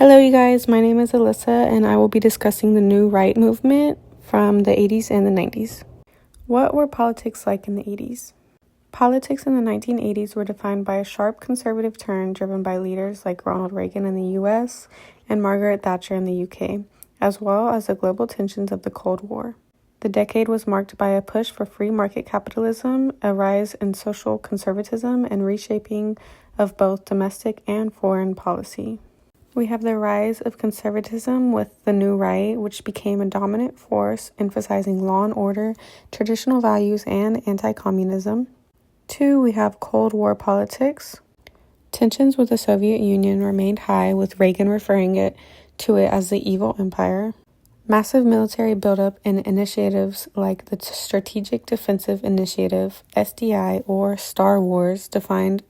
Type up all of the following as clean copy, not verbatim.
Hello, you guys. My name is Alyssa, and I will be discussing the New Right movement from the 80s and the 90s. What were politics like in the 80s? Politics in the 1980s were defined by a sharp conservative turn driven by leaders like Ronald Reagan in the US and Margaret Thatcher in the UK, as well as the global tensions of the Cold War. The decade was marked by a push for free market capitalism, a rise in social conservatism, and reshaping of both domestic and foreign policy. We have the rise of conservatism with the New Right, which became a dominant force, emphasizing law and order, traditional values, and anti-communism. 2, we have Cold War politics. Tensions with the Soviet Union remained high, with Reagan referring to it as the evil empire. Massive military buildup and initiatives like the Strategic Defensive Initiative, SDI, or Star Wars defined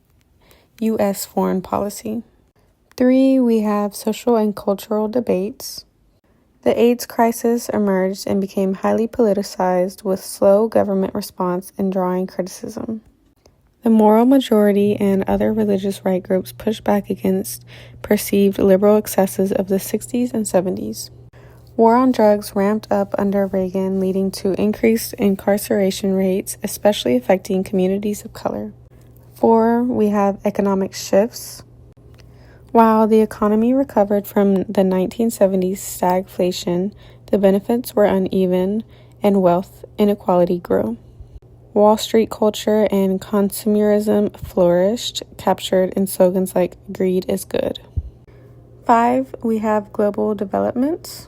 U.S. foreign policy. 3, we have social and cultural debates. The AIDS crisis emerged and became highly politicized with slow government response and drawing criticism. The moral majority and other religious right groups pushed back against perceived liberal excesses of the 60s and 70s. War on drugs ramped up under Reagan, leading to increased incarceration rates, especially affecting communities of color. 4, we have economic shifts. While the economy recovered from the 1970s stagflation, the benefits were uneven and wealth inequality grew. Wall Street culture and consumerism flourished, captured in slogans like "Greed is good." 5, we have global developments.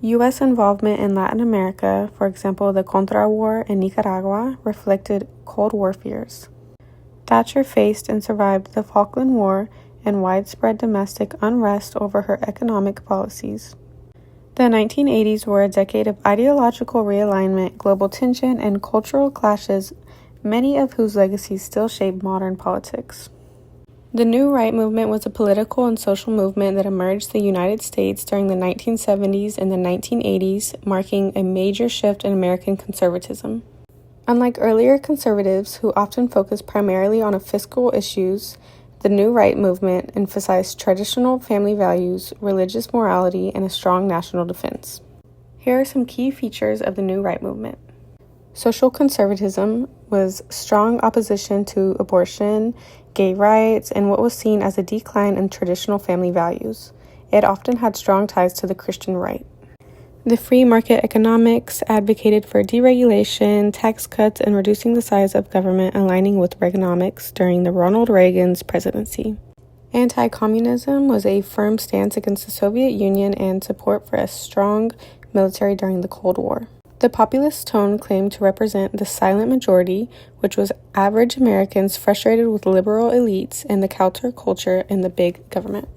U.S. involvement in Latin America, for example, the Contra War in Nicaragua, reflected Cold War fears. Thatcher faced and survived the Falkland War and widespread domestic unrest over her economic policies. The 1980s were a decade of ideological realignment, global tension, and cultural clashes, many of whose legacies still shape modern politics. The New Right movement was a political and social movement that emerged in the United States during the 1970s and the 1980s, marking a major shift in American conservatism. Unlike earlier conservatives, who often focused primarily on fiscal issues, the New Right movement emphasized traditional family values, religious morality, and a strong national defense. Here are some key features of the New Right movement. Social conservatism was strong opposition to abortion, gay rights, and what was seen as a decline in traditional family values. It often had strong ties to the Christian right. The free market economics advocated for deregulation, tax cuts, and reducing the size of government, aligning with Reaganomics during the Ronald Reagan's presidency. Anti-communism was a firm stance against the Soviet Union and support for a strong military during the Cold War. The populist tone claimed to represent the silent majority, which was average Americans frustrated with liberal elites and the counterculture in the big government.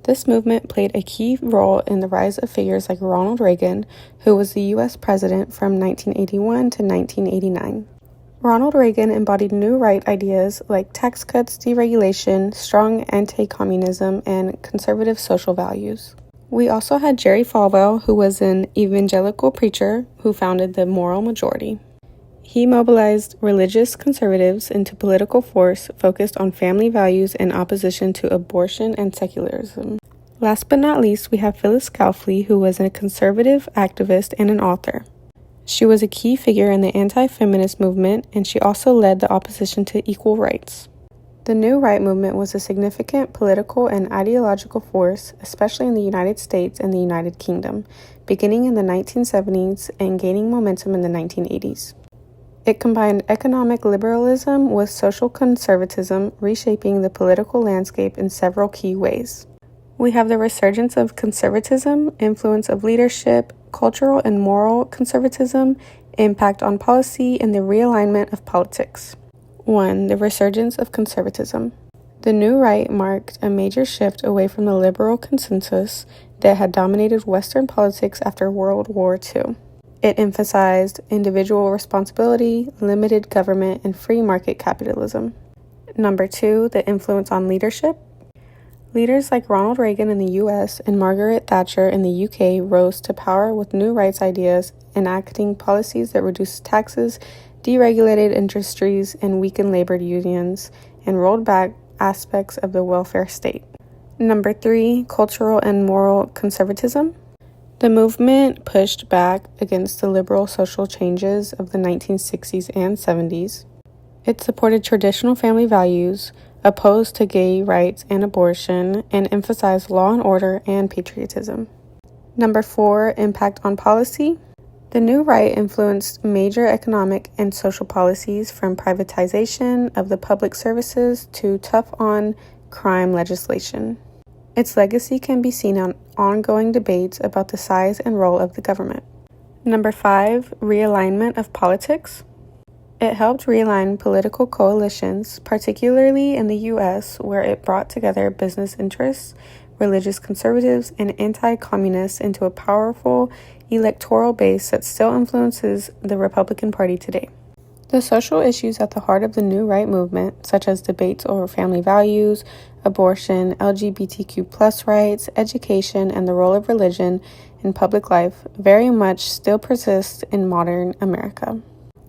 This movement played a key role in the rise of figures like Ronald Reagan, who was the U.S. president from 1981 to 1989. Ronald Reagan embodied New Right ideas like tax cuts, deregulation, strong anti-communism, and conservative social values. We also had Jerry Falwell, who was an evangelical preacher who founded the Moral Majority. He mobilized religious conservatives into political force focused on family values in opposition to abortion and secularism. Last but not least, we have Phyllis Schlafly, who was a conservative activist and an author. She was a key figure in the anti-feminist movement, and she also led the opposition to equal rights. The New Right movement was a significant political and ideological force, especially in the United States and the United Kingdom, beginning in the 1970s and gaining momentum in the 1980s. It combined economic liberalism with social conservatism, reshaping the political landscape in several key ways. We have the resurgence of conservatism, influence of leadership, cultural and moral conservatism, impact on policy, and the realignment of politics. 1. The resurgence of conservatism. The New Right marked a major shift away from the liberal consensus that had dominated Western politics after World War II. It emphasized individual responsibility, limited government, and free market capitalism. 2, the influence on leadership. Leaders like Ronald Reagan in the U.S. and Margaret Thatcher in the U.K. rose to power with New Rights ideas, enacting policies that reduced taxes, deregulated industries, and weakened labor unions, and rolled back aspects of the welfare state. Number 3, cultural and moral conservatism. The movement pushed back against the liberal social changes of the 1960s and 70s. It supported traditional family values, opposed to gay rights and abortion, and emphasized law and order and patriotism. Number 4, impact on policy. The New Right influenced major economic and social policies, from privatization of the public services to tough-on-crime legislation. Its legacy can be seen on ongoing debates about the size and role of the government. Number 5, realignment of politics. It helped realign political coalitions, particularly in the U.S., where it brought together business interests, religious conservatives, and anti-communists into a powerful electoral base that still influences the Republican Party today. The social issues at the heart of the New Right movement, such as debates over family values, abortion, LGBTQ+ rights, education, and the role of religion in public life, very much still persist in modern America.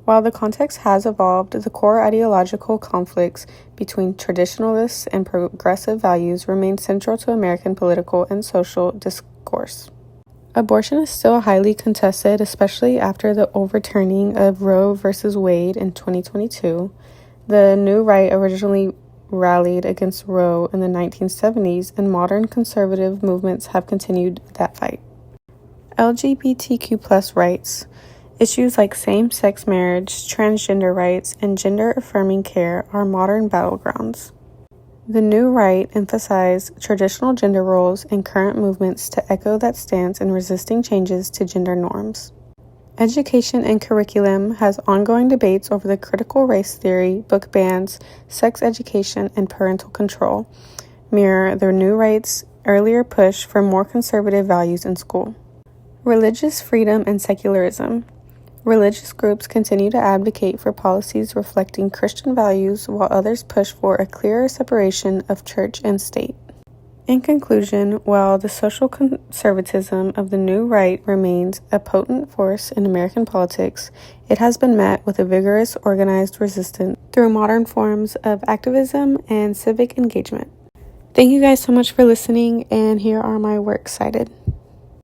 While the context has evolved, the core ideological conflicts between traditionalists and progressive values remain central to American political and social discourse. Abortion is still highly contested, especially after the overturning of Roe v. Wade in 2022. The New Right originally rallied against Roe in the 1970s, and modern conservative movements have continued that fight. LGBTQ+ rights. Issues like same-sex marriage, transgender rights, and gender-affirming care are modern battlegrounds. The New Right emphasized traditional gender roles and current movements to echo that stance in resisting changes to gender norms. Education and curriculum has ongoing debates over the critical race theory, book bans, sex education, and parental control, mirror the New Right's earlier push for more conservative values in school. Religious freedom and secularism. Religious groups continue to advocate for policies reflecting Christian values, while others push for a clearer separation of church and state. In conclusion, while the social conservatism of the New Right remains a potent force in American politics, it has been met with a vigorous, organized resistance through modern forms of activism and civic engagement. Thank you guys so much for listening, and here are my works cited.